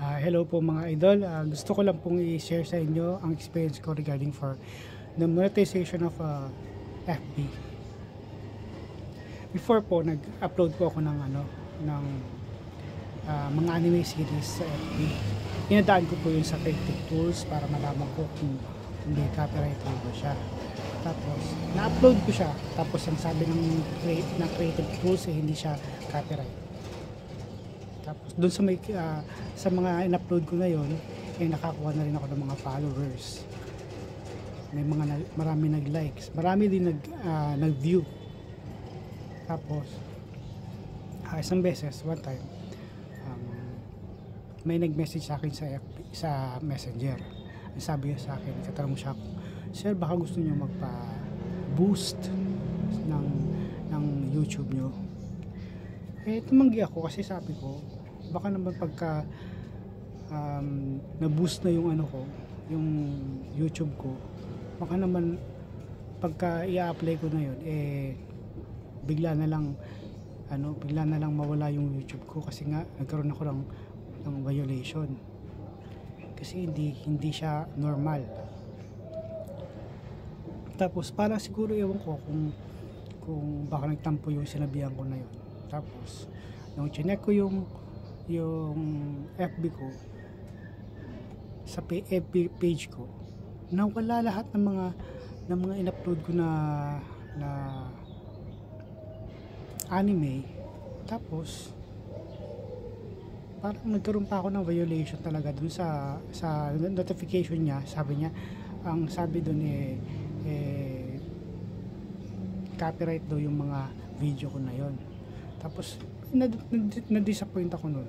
Hello po mga idol. Gusto ko lang pong i-share sa inyo ang experience ko regarding for the monetization of FB. Before po, nag-upload po ako ng mga anime series sa FB. Inadaan ko po yun sa Creative Tools para malaman ko kung may copyright ba siya. Tapos, na-upload ko siya. Tapos, ang sabi ng Creative Tools hindi siya copyright. Tapos doon sa mga in-upload ko na yon, nakakuha na rin ako ng mga followers. Marami nag-likes, marami din nag-view. Tapos isang beses, one time, may nag-message sa akin sa Messenger. Ang sabi niya sa akin, katanong siya, "Sir, baka gusto niyo magpa-boost ng YouTube niyo?" Tumanggi ako kasi sabi ko, baka naman pagka na-boost na yung yung YouTube ko, baka naman pagka i-apply ko na yun, bigla na lang mawala yung YouTube ko kasi nga nagkaroon ako ng violation. Kasi hindi siya normal. Tapos parang siguro ewan ko kung baka nagtampo yung sinabihan ko na yun. Tapos, nung chinek ko yung FB ko, sa FB page ko, nawala lahat ng mga in-upload ko na anime. Tapos, parang nagkaroon pa ako ng violation talaga dun sa notification niya. Sabi niya, ang sabi dun copyright daw yung mga video ko na yon. Tapos na-disappoint ako noon.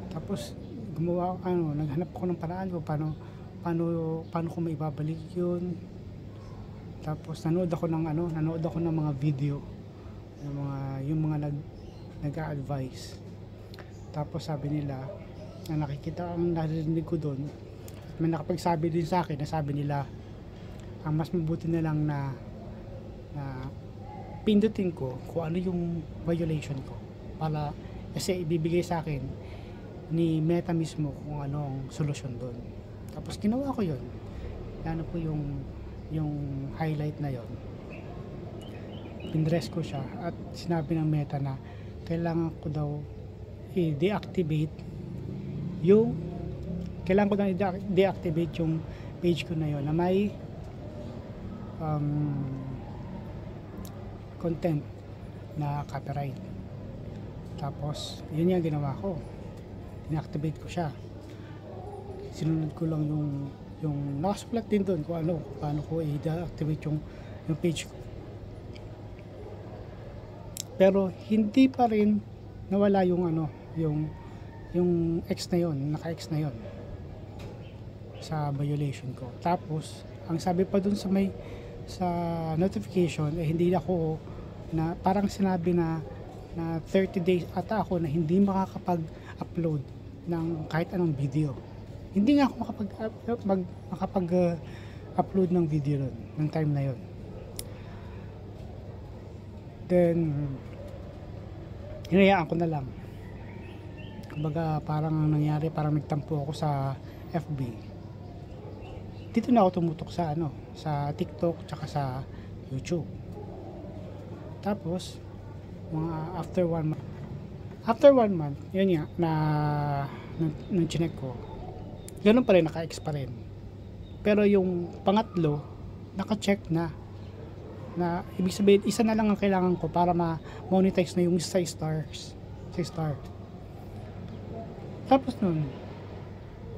Tapos naghanap ako ng paraan kung paano ko maibabalik 'yun. Tapos nanood ako ng mga video yung mga nag-a-advise. Tapos sabi nila, na nakikita ang narinig ko doon, may nakapagsabi din sa akin, na sabi nila ang mas mabuti na lang na pindutin ko kung ano yung violation ko, para kasi ibibigay sa akin ni Meta mismo kung anong solusyon doon. Tapos ginawa ko yun. Ano po yung highlight na yon, pinress ko siya at sinabi ng Meta na kailangan ko daw i-deactivate yung page ko na yon na may content na copyright. Tapos yun yung ginawa ko, inactivate ko siya. Sinunod ko lang yung nakasulat din doon kung paano ko i-deactivate yung page ko. Pero hindi pa rin nawala yung X na yon, naka-X na yon sa violation ko. Tapos ang sabi pa doon sa notification, hindi ako na parang sinabi na 30 days ata ako na hindi makakapag-upload ng kahit anong video. Hindi nga ako makapag-upload ng video doon, ng time na yon. Then hinayaan ko na lang. Kumbaga parang ang nangyari, parang nagtampo ako sa FB. Dito na ako tumutok sa TikTok tsaka sa YouTube. Tapos mga after one month, yun nga nang chinek ko, ganun pa rin, naka-X pa rin. Pero yung pangatlo, naka-check na ibig sabihin isa na lang ang kailangan ko para ma-monetize na yung 6 star. Tapos nun,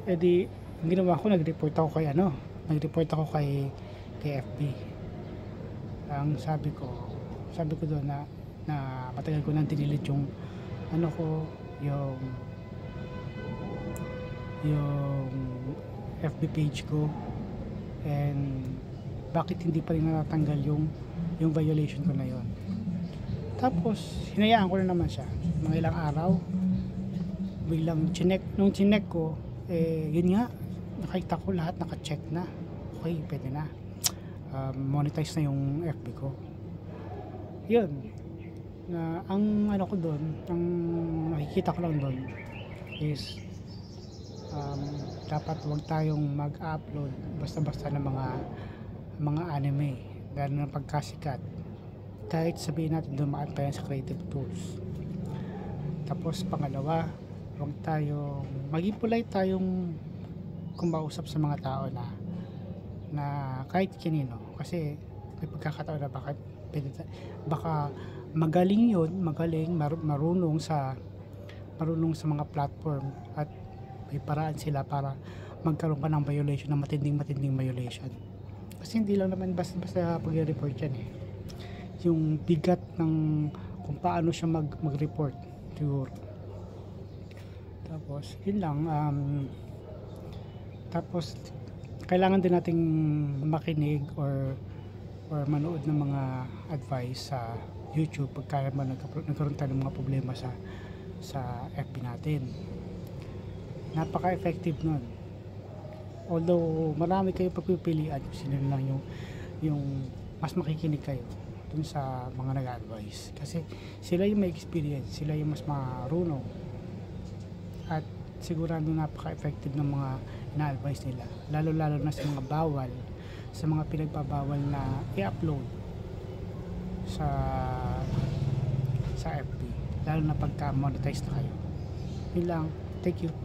edi ang ginawa ko, nag-report ako kay FB. Ang sabi ko doon na matagal ko nang dinilit yung yung FB page ko, and bakit hindi pa rin natatanggal yung violation ko na yon. Tapos hinayaan ko na naman siya mga ilang araw. Biglang nung chinek ko, yun nga, nakita ko lahat naka-check na. Okay, pwede na. Monetize na yung FB ko. Yun. Ang ko doon, ang nakikita ko lang doon is um, dapat huwag tayong mag-upload basta-basta ng mga anime lalo na pagkasikat, kahit sabihin natin dumaan pa yan sa creative tools. Tapos pangalawa, huwag tayong maging polite tayong kumausap sa mga tao na kahit kanino, kasi may pagkakataon na baka magaling yun, marunong sa mga platform at may paraan sila para magkaroon ka ng violation, ng matinding violation. Kasi hindi lang naman basta pag-report yan eh. Yung bigat ng kung paano siya mag-report siguro. Tapos yun lang, tapos kailangan din nating makinig or manood ng mga advice sa YouTube pagka nagkaroon tayo ng mga problema sa FB natin. Napaka-effective nun. Although marami kayong pagpipilian kung sino lang yung mas makikinig kayo dun sa mga nag-advise, kasi sila yung may experience, sila yung mas marunong, at sigurado napaka-effective ng mga ina-advise nila, lalo na sa mga bawal, sa mga pinagbabawal na i-upload sa FB, lalo na pagka monetize na kayo. Yun lang, thank you.